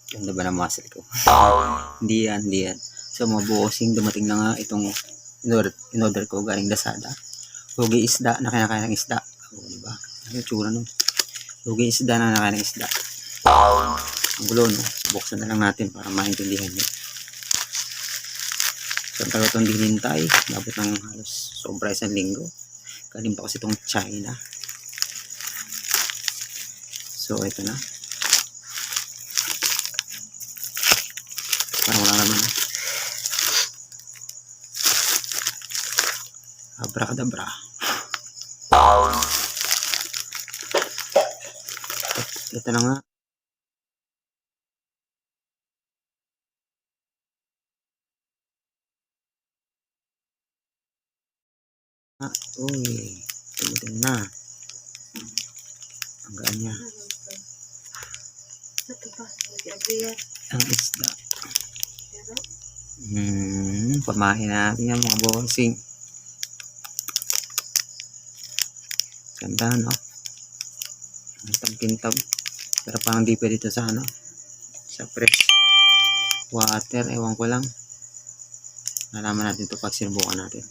Ganda ba ng muscle ko? Hindi yan, hindi yan. So mga bossing, dumating na nga itong in-order ko galing Lazada. Hugi isda na kinakain ng isda. O, diba? Ano yung tsura nun? Hugi isda na kinakain ng isda. Ang gulo, no? Buksan na lang natin para maintindihan nyo. So ang tagal itong hinintay. Nabot ng halos sobra isang linggo. Galing pa kasi itong China. So ito na. Parang wala naman. Abracadabra. Ito na nga. Uy, tumutin na. Ang gaan niya. Ang isda. Pamahin natin yan mga bossing. Ganda, no? Kintab. Pero parang di pa dito sa ano, sa fresh water, ewan ko lang. Nalaman natin ito pag sinubukan natin.